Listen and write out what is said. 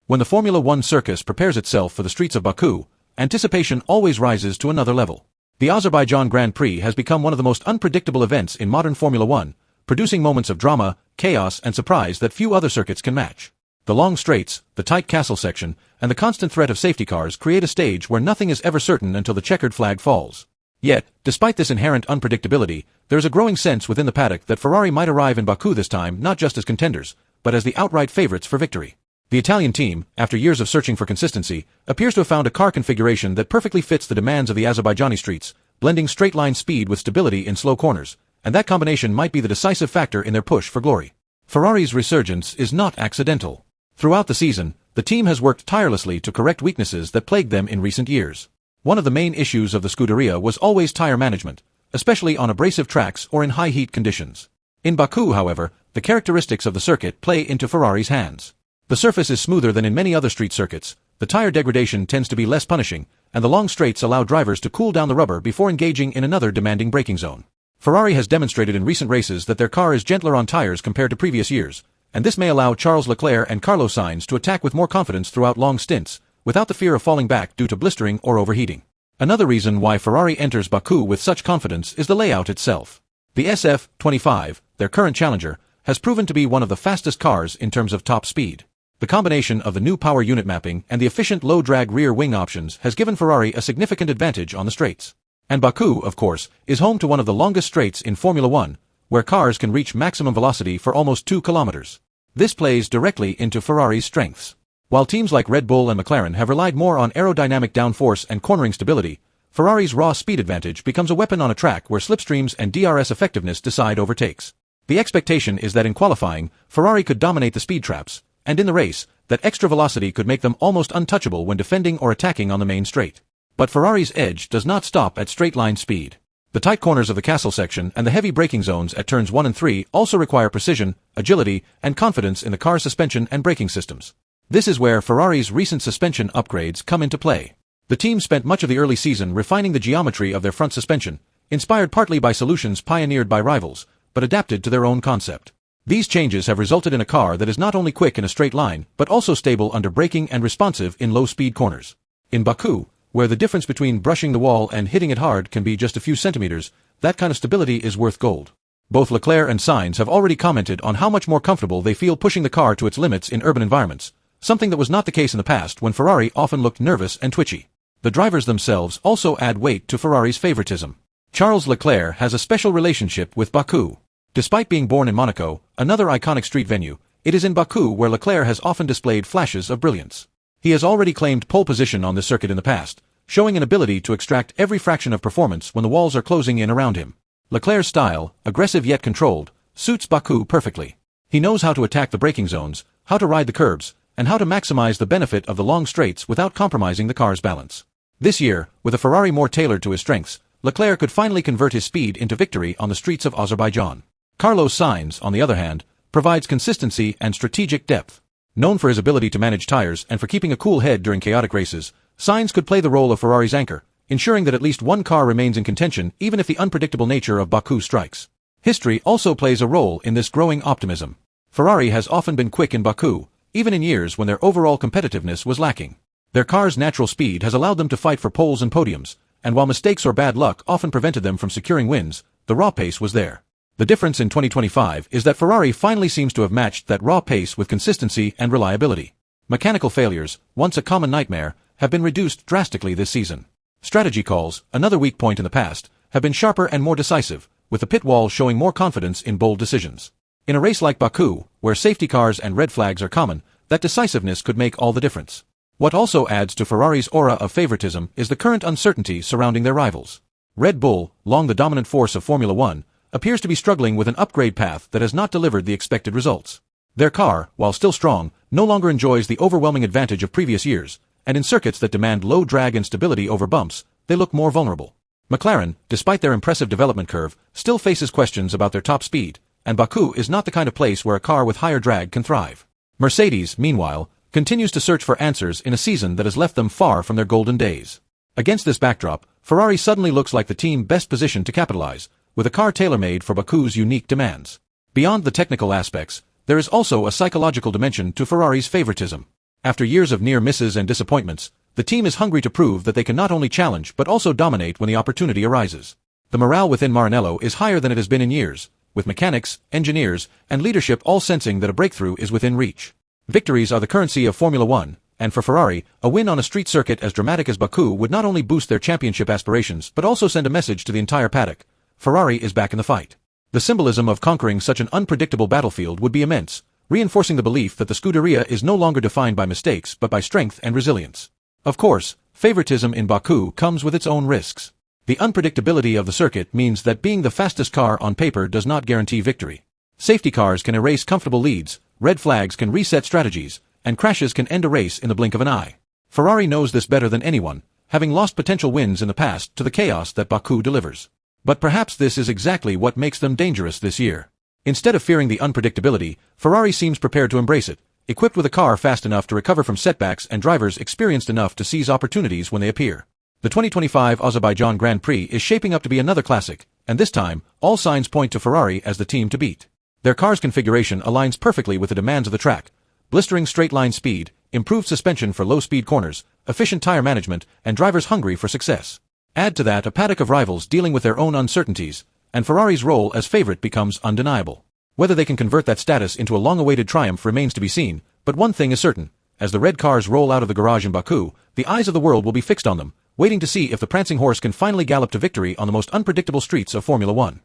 When the Formula One circus prepares itself for the streets of Baku, anticipation always rises to another level. The Azerbaijan Grand Prix has become one of the most unpredictable events in modern Formula One, producing moments of drama, chaos and surprise that few other circuits can match. The long straights, the tight castle section, and the constant threat of safety cars create a stage where nothing is ever certain until the checkered flag falls. Yet, despite this inherent unpredictability, there is a growing sense within the paddock that Ferrari might arrive in Baku this time not just as contenders, but as the outright favorites for victory. The Italian team, after years of searching for consistency, appears to have found a car configuration that perfectly fits the demands of the Azerbaijani streets, blending straight-line speed with stability in slow corners, and that combination might be the decisive factor in their push for glory. Ferrari's resurgence is not accidental. Throughout the season, the team has worked tirelessly to correct weaknesses that plagued them in recent years. One of the main issues of the Scuderia was always tire management, especially on abrasive tracks or in high heat conditions. In Baku, however, the characteristics of the circuit play into Ferrari's hands. The surface is smoother than in many other street circuits, the tire degradation tends to be less punishing, and the long straights allow drivers to cool down the rubber before engaging in another demanding braking zone. Ferrari has demonstrated in recent races that their car is gentler on tires compared to previous years, and this may allow Charles Leclerc and Carlos Sainz to attack with more confidence throughout long stints, without the fear of falling back due to blistering or overheating. Another reason why Ferrari enters Baku with such confidence is the layout itself. The SF25, their current challenger, has proven to be one of the fastest cars in terms of top speed. The combination of the new power unit mapping and the efficient low-drag rear wing options has given Ferrari a significant advantage on the straights. And Baku, of course, is home to one of the longest straights in Formula One, where cars can reach maximum velocity for almost 2 kilometers. This plays directly into Ferrari's strengths. While teams like Red Bull and McLaren have relied more on aerodynamic downforce and cornering stability, Ferrari's raw speed advantage becomes a weapon on a track where slipstreams and DRS effectiveness decide overtakes. The expectation is that in qualifying, Ferrari could dominate the speed traps, and in the race, that extra velocity could make them almost untouchable when defending or attacking on the main straight. But Ferrari's edge does not stop at straight-line speed. The tight corners of the castle section and the heavy braking zones at turns 1 and 3 also require precision, agility, and confidence in the car's suspension and braking systems. This is where Ferrari's recent suspension upgrades come into play. The team spent much of the early season refining the geometry of their front suspension, inspired partly by solutions pioneered by rivals, but adapted to their own concept. These changes have resulted in a car that is not only quick in a straight line, but also stable under braking and responsive in low-speed corners. In Baku, where the difference between brushing the wall and hitting it hard can be just a few centimeters, that kind of stability is worth gold. Both Leclerc and Sainz have already commented on how much more comfortable they feel pushing the car to its limits in urban environments, something that was not the case in the past when Ferrari often looked nervous and twitchy. The drivers themselves also add weight to Ferrari's favoritism. Charles Leclerc has a special relationship with Baku. Despite being born in Monaco, another iconic street venue, it is in Baku where Leclerc has often displayed flashes of brilliance. He has already claimed pole position on this circuit in the past, showing an ability to extract every fraction of performance when the walls are closing in around him. Leclerc's style, aggressive yet controlled, suits Baku perfectly. He knows how to attack the braking zones, how to ride the curbs, and how to maximize the benefit of the long straights without compromising the car's balance. This year, with a Ferrari more tailored to his strengths, Leclerc could finally convert his speed into victory on the streets of Azerbaijan. Carlos Sainz, on the other hand, provides consistency and strategic depth. Known for his ability to manage tires and for keeping a cool head during chaotic races, Sainz could play the role of Ferrari's anchor, ensuring that at least one car remains in contention even if the unpredictable nature of Baku strikes. History also plays a role in this growing optimism. Ferrari has often been quick in Baku, even in years when their overall competitiveness was lacking. Their car's natural speed has allowed them to fight for poles and podiums, and while mistakes or bad luck often prevented them from securing wins, the raw pace was there. The difference in 2025 is that Ferrari finally seems to have matched that raw pace with consistency and reliability. Mechanical failures, once a common nightmare, have been reduced drastically this season. Strategy calls, another weak point in the past, have been sharper and more decisive, with the pit wall showing more confidence in bold decisions. In a race like Baku, where safety cars and red flags are common, that decisiveness could make all the difference. What also adds to Ferrari's aura of favoritism is the current uncertainty surrounding their rivals. Red Bull, long the dominant force of Formula One, appears to be struggling with an upgrade path that has not delivered the expected results. Their car, while still strong, no longer enjoys the overwhelming advantage of previous years, and in circuits that demand low drag and stability over bumps, they look more vulnerable. McLaren, despite their impressive development curve, still faces questions about their top speed, and Baku is not the kind of place where a car with higher drag can thrive. Mercedes, meanwhile, continues to search for answers in a season that has left them far from their golden days. Against this backdrop, Ferrari suddenly looks like the team best positioned to capitalize, with a car tailor-made for Baku's unique demands. Beyond the technical aspects, there is also a psychological dimension to Ferrari's favoritism. After years of near misses and disappointments, the team is hungry to prove that they can not only challenge but also dominate when the opportunity arises. The morale within Maranello is higher than it has been in years, with mechanics, engineers, and leadership all sensing that a breakthrough is within reach. Victories are the currency of Formula One, and for Ferrari, a win on a street circuit as dramatic as Baku would not only boost their championship aspirations but also send a message to the entire paddock: Ferrari is back in the fight. The symbolism of conquering such an unpredictable battlefield would be immense, reinforcing the belief that the Scuderia is no longer defined by mistakes but by strength and resilience. Of course, favoritism in Baku comes with its own risks. The unpredictability of the circuit means that being the fastest car on paper does not guarantee victory. Safety cars can erase comfortable leads, red flags can reset strategies, and crashes can end a race in the blink of an eye. Ferrari knows this better than anyone, having lost potential wins in the past to the chaos that Baku delivers. But perhaps this is exactly what makes them dangerous this year. Instead of fearing the unpredictability, Ferrari seems prepared to embrace it, equipped with a car fast enough to recover from setbacks and drivers experienced enough to seize opportunities when they appear. The 2025 Azerbaijan Grand Prix is shaping up to be another classic, and this time, all signs point to Ferrari as the team to beat. Their car's configuration aligns perfectly with the demands of the track: blistering straight-line speed, improved suspension for low-speed corners, efficient tire management, and drivers hungry for success. Add to that a paddock of rivals dealing with their own uncertainties, and Ferrari's role as favorite becomes undeniable. Whether they can convert that status into a long-awaited triumph remains to be seen, but one thing is certain: as the red cars roll out of the garage in Baku, the eyes of the world will be fixed on them, waiting to see if the prancing horse can finally gallop to victory on the most unpredictable streets of Formula One.